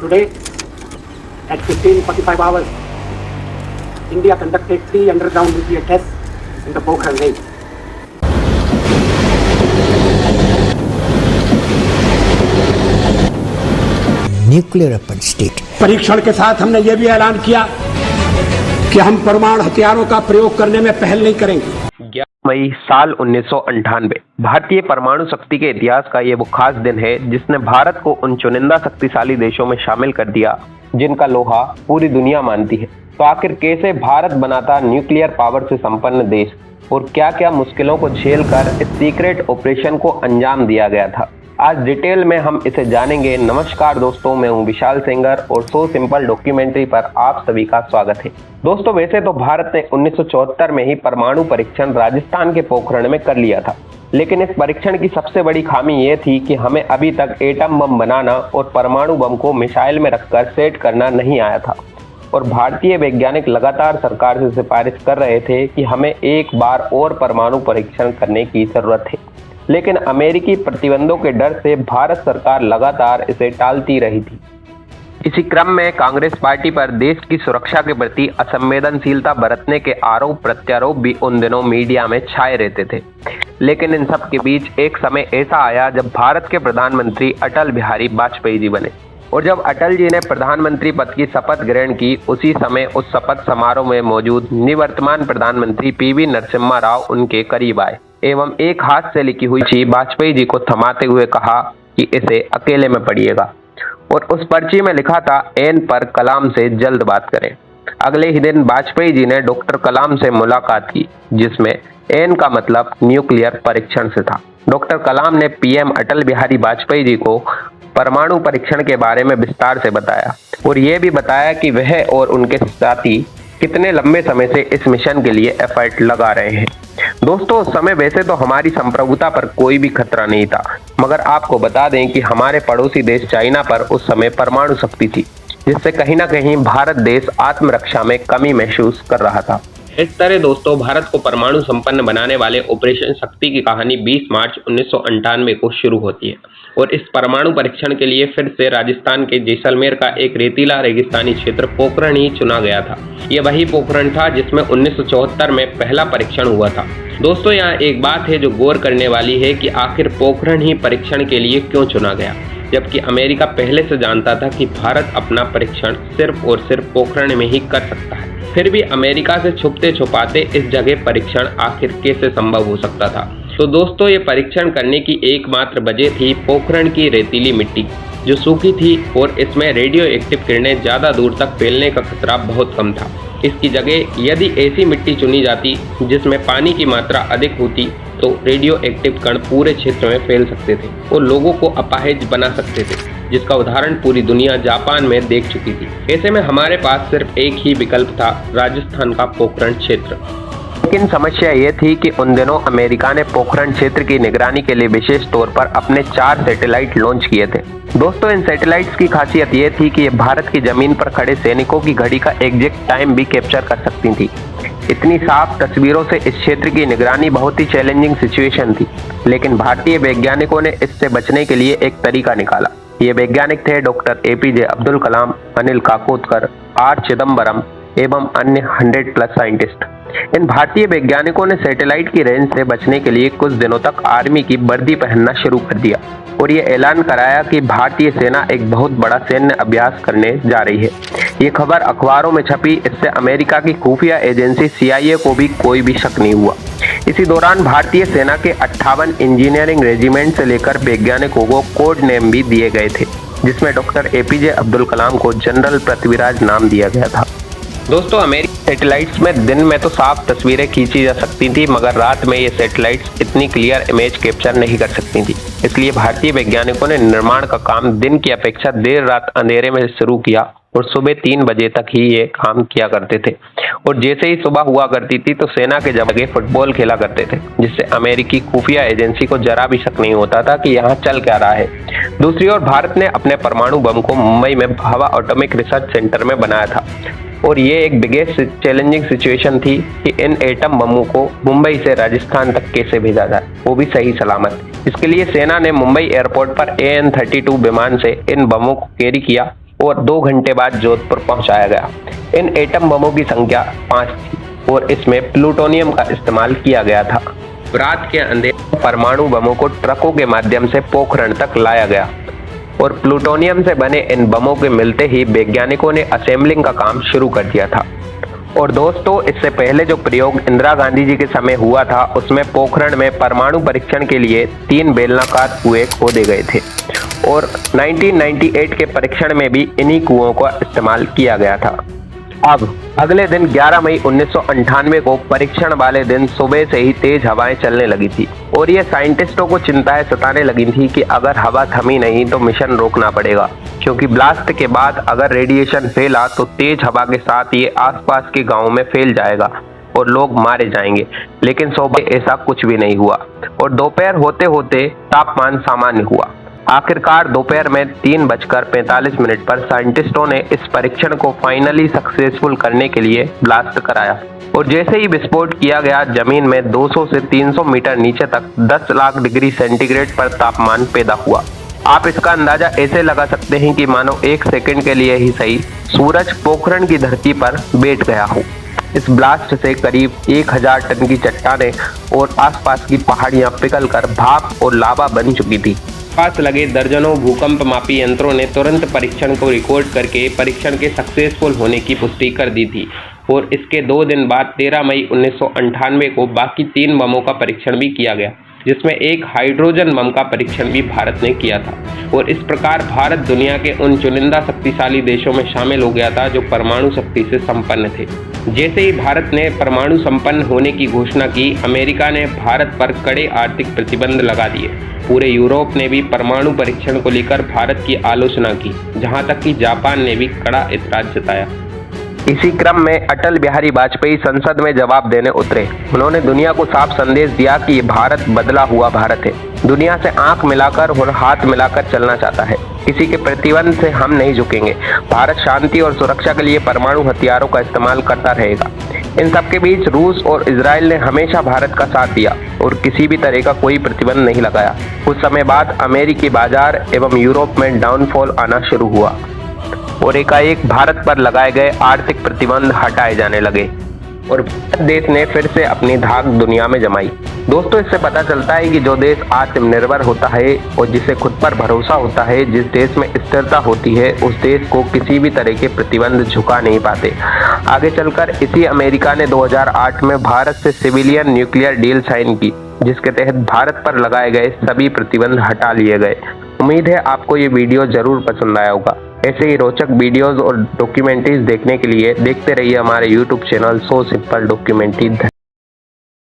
Today, at 15:45 hours, India conducted 3 underground nuclear tests in the Pokhran range. Nuclear weapon state. परीक्षण के साथ हमने ये भी ऐलान किया कि हम परमाणु हथियारों का प्रयोग करने में पहल नहीं करेंगे। 11 मई साल 1998 भारतीय परमाणु शक्ति के इतिहास का ये वो खास दिन है जिसने भारत को उन चुनिंदा शक्तिशाली देशों में शामिल कर दिया जिनका लोहा पूरी दुनिया मानती है। तो आखिर कैसे भारत बना था न्यूक्लियर पावर से संपन्न देश और क्या क्या मुश्किलों को झेलकर इस सीक्रेट ऑपरेशन को अंजाम दिया गया था, आज डिटेल में हम इसे जानेंगे। नमस्कार दोस्तों, मैं हूं विशाल सेंगर और सो सिंपल डॉक्यूमेंट्री पर आप सभी का स्वागत है। दोस्तों, वैसे तो भारत ने 1974 में ही परमाणु परीक्षण राजस्थान के पोखरण में कर लिया था, लेकिन इस परीक्षण की सबसे बड़ी खामी यह थी कि हमें अभी तक एटम बम बनाना और परमाणु बम को मिसाइल में रखकर सेट करना नहीं आया था और भारतीय वैज्ञानिक लगातार सरकार से सिफारिश कर रहे थे कि हमें एक बार और परमाणु परीक्षण करने की जरूरत है, लेकिन अमेरिकी प्रतिबंधों के डर से भारत सरकार लगातार इसे टालती रही थी। इसी क्रम में कांग्रेस पार्टी पर देश की सुरक्षा के प्रति असंवेदनशीलता बरतने के आरोप प्रत्यारोप भी उन दिनों मीडिया में छाए रहते थे। लेकिन इन सब के बीच एक समय ऐसा आया जब भारत के प्रधानमंत्री अटल बिहारी वाजपेयी जी बने और जब अटल जी ने प्रधानमंत्री पद की शपथ ग्रहण की, उसी समय उस शपथ समारोह में मौजूद निवर्तमान प्रधानमंत्री पीवी नरसिम्हा राव उनके करीब आए एवं एक हाथ से लिखी हुई चिट्ठी वाजपेयी जी को थमाते हुए कहा कि इसे अकेले में पढ़िएगा और उस पर्ची में लिखा था, एन पर कलाम से जल्द बात करें। अगले ही दिन वाजपेयी जी ने डॉक्टर कलाम से मुलाकात की, जिसमें एन का मतलब न्यूक्लियर परीक्षण से था। डॉक्टर कलाम ने पीएम अटल बिहारी वाजपेयी जी को परमाणु परीक्षण के बारे में विस्तार से बताया और यह भी बताया कि वह और उनके साथी कितने लंबे समय से इस मिशन के लिए एफर्ट लगा रहे हैं। दोस्तों, उस समय वैसे तो हमारी संप्रभुता पर कोई भी खतरा नहीं था, मगर आपको बता दें कि हमारे पड़ोसी देश चाइना पर उस समय परमाणु शक्ति थी, जिससे कहीं ना कहीं भारत देश आत्मरक्षा में कमी महसूस कर रहा था। इस तरह दोस्तों, भारत को परमाणु संपन्न बनाने वाले ऑपरेशन शक्ति की कहानी 20 मार्च 1998 को शुरू होती है और इस परमाणु परीक्षण के लिए फिर से राजस्थान के जैसलमेर का एक रेतीला रेगिस्तानी क्षेत्र पोखरण ही चुना गया था। यह वही पोखरण था जिसमें 1974 में पहला परीक्षण हुआ था। दोस्तों, यहाँ एक बात है जो गौर करने वाली है कि आखिर पोखरण ही परीक्षण के लिए क्यों चुना गया, जबकि अमेरिका पहले से जानता था कि भारत अपना परीक्षण सिर्फ और सिर्फ पोखरण में ही कर सकता है। फिर भी अमेरिका से छुपते छुपाते इस जगह परीक्षण आखिर कैसे संभव हो सकता था। तो दोस्तों, ये परीक्षण करने की एकमात्र वजह थी पोखरण की रेतीली मिट्टी, जो सूखी थी और इसमें रेडियो एक्टिव किरणें ज़्यादा दूर तक फैलने का खतरा बहुत कम था। इसकी जगह यदि ऐसी मिट्टी चुनी जाती जिसमें पानी की मात्रा अधिक होती तो रेडियो एक्टिव कण पूरे क्षेत्र में फैल सकते थे और लोगों को अपाहिज बना सकते थे, जिसका उदाहरण पूरी दुनिया जापान में देख चुकी थी। ऐसे में हमारे पास सिर्फ एक ही विकल्प था, राजस्थान का पोखरण क्षेत्र। लेकिन समस्या ये थी कि उन दिनों अमेरिका ने पोखरण क्षेत्र की निगरानी के लिए विशेष तौर पर अपने 4 सैटेलाइट लॉन्च किए थे। दोस्तों, इन सैटेलाइट्स की खासियत ये थी कि ये भारत की जमीन पर खड़े सैनिकों की घड़ी का एग्जैक्ट टाइम भी कैप्चर कर सकती थी। इतनी साफ तस्वीरों से इस क्षेत्र की निगरानी बहुत ही चैलेंजिंग सिचुएशन थी, लेकिन भारतीय वैज्ञानिकों ने इससे बचने के लिए एक तरीका निकाला। ये वैज्ञानिक थे doctor APJ Abdul Kalam, Anil Kakodkar, R Chidambaram एवं अन्य 100+ साइंटिस्ट। इन भारतीय वैज्ञानिकों ने सैटेलाइट की रेंज से बचने के लिए कुछ दिनों तक आर्मी की वर्दी पहनना शुरू कर दिया और ये ऐलान कराया कि भारतीय सेना एक बहुत बड़ा सैन्य अभ्यास करने जा रही है। ये खबर अखबारों में छपी, इससे अमेरिका की खुफिया एजेंसी CIA को भी कोई भी शक नहीं हुआ। इसी दौरान भारतीय सेना के 58 इंजीनियरिंग रेजिमेंट से लेकर वैज्ञानिकों को कोड नेम भी दिए गए थे, जिसमें डॉक्टर एपीजे अब्दुल कलाम को जनरल पृथ्वीराज नाम दिया गया था। दोस्तों, अमेरिकी सैटेलाइट्स में दिन में तो साफ तस्वीरें खींची जा सकती थी, मगर रात में ये सैटेलाइट्स इतनी क्लियर इमेज कैप्चर नहीं कर सकती थी। इसलिए भारतीय वैज्ञानिकों ने निर्माण का काम दिन की अपेक्षा देर रात अंधेरे में शुरू किया और सुबह 3 बजे तक ही ये काम किया करते थे और जैसे ही सुबह हुआ करती थी तो सेना के जगह फुटबॉल खेला करते थे, जिससे अमेरिकी खुफिया एजेंसी को जरा भी शक नहीं होता था कि यहाँ चल क्या रहा है। दूसरी ओर भारत ने अपने परमाणु बम को मुंबई में भाभा एटॉमिक रिसर्च सेंटर में बनाया था और ये एक बिगेस्ट चैलेंजिंग सिचुएशन थी कि इन एटम बमों को मुंबई से राजस्थान तक कैसे भेजा जाए, वो भी सही सलामत। इसके लिए सेना ने मुंबई एयरपोर्ट पर AN-32 विमान से इन बमों को कैरी किया और 2 घंटे बाद जोधपुर पहुंचाया गया। इन एटम बमों की संख्या 5 थी और इसमें प्लूटोनियम का इस्तेमाल किया गया था। रात के अंधेरे में परमाणु बमों को ट्रकों के माध्यम से पोखरण तक लाया गया और प्लूटोनियम से बने इन बमों के मिलते ही वैज्ञानिकों ने असेंबलिंग का काम शुरू कर दिया था। और दोस्तों, इससे पहले जो प्रयोग इंदिरा गांधी जी के समय हुआ था उसमें पोखरण में परमाणु परीक्षण के लिए 3 बेलनाकार कुएं खोदे गए थे और 1998 के परीक्षण में भी इन्हीं कुओं का इस्तेमाल किया गया था। अब अगले दिन 11 मई 1998 को परीक्षण वाले दिन सुबह से ही तेज हवाएं चलने लगी थी और ये साइंटिस्टों को चिंताएं सताने लगी थी कि अगर हवा थमी नहीं तो मिशन रोकना पड़ेगा, क्योंकि ब्लास्ट के बाद अगर रेडिएशन फैला तो तेज हवा के साथ ये आसपास के गांवों में फैल जाएगा और लोग मारे जाएंगे। लेकिन सुबह ऐसा कुछ भी नहीं हुआ और दोपहर होते होते तापमान सामान्य हुआ। आखिरकार दोपहर में 3:45 पर साइंटिस्टों ने इस परीक्षण को फाइनली सक्सेसफुल करने के लिए ब्लास्ट कराया और जैसे ही विस्फोट किया गया, जमीन में 200 से 300 मीटर नीचे तक 10 लाख डिग्री सेंटीग्रेड पर तापमान पैदा हुआ। आप इसका अंदाजा ऐसे लगा सकते हैं कि मानो 1 सेकंड के लिए ही सही सूरज पोखरण की धरती पर बैठ गया हो। इस ब्लास्ट से करीब 1000 टन की चट्टानें और आसपास की पहाड़ियां पिघलकर भाप और लावा बन चुकी थी। पास लगे दर्जनों भूकंप मापी यंत्रों ने तुरंत परीक्षण को रिकॉर्ड करके परीक्षण के सक्सेसफुल होने की पुष्टि कर दी थी और इसके 2 दिन बाद 13 मई 1998 को बाकी 3 बमों का परीक्षण भी किया गया, जिसमें एक हाइड्रोजन बम का परीक्षण भी भारत ने किया था। और इस प्रकार भारत दुनिया के उन चुनिंदा शक्तिशाली देशों में शामिल हो गया था जो परमाणु शक्ति से संपन्न थे। जैसे ही भारत ने परमाणु संपन्न होने की घोषणा की, अमेरिका ने भारत पर कड़े आर्थिक प्रतिबंध लगा दिए। पूरे यूरोप ने भी परमाणु परीक्षण को लेकर भारत की आलोचना की, जहां तक कि जापान ने भी कड़ा ऐतराज जताया। इसी क्रम में अटल बिहारी वाजपेयी संसद में जवाब देने उतरे। उन्होंने दुनिया को साफ संदेश दिया कि ये भारत बदला हुआ भारत है, दुनिया से आंख मिलाकर और हाथ मिलाकर चलना चाहता है। किसी के प्रतिबंध से हम नहीं झुकेंगे। भारत शांति और सुरक्षा के लिए परमाणु हथियारों का इस्तेमाल करता रहेगा। इन सबके बीच रूस और इजराइल ने हमेशा भारत का साथ दिया और किसी भी तरह का कोई प्रतिबंध नहीं लगाया। कुछ समय बाद अमेरिकी बाजार एवं यूरोप में डाउनफॉल आना शुरू हुआ और एकाएक भारत पर लगाए गए आर्थिक प्रतिबंध हटाए जाने लगे और भारत देश ने फिर से अपनी धाक दुनिया में जमाई। दोस्तों, इससे पता चलता है कि जो देश आत्मनिर्भर होता है और जिसे खुद पर भरोसा होता है, जिस देश में स्थिरता होती है, उस देश को किसी भी तरह के प्रतिबंध झुका नहीं पाते। आगे चलकर इसी अमेरिका ने 2008 में भारत से सिविलियन न्यूक्लियर डील साइन की, जिसके तहत भारत पर लगाए गए सभी प्रतिबंध हटा लिए गए। उम्मीद है आपको ये वीडियो जरूर पसंद आया होगा। ऐसे ही रोचक वीडियोस और डॉक्यूमेंट्रीज देखने के लिए देखते रहिए हमारे YouTube channel so simple documentary.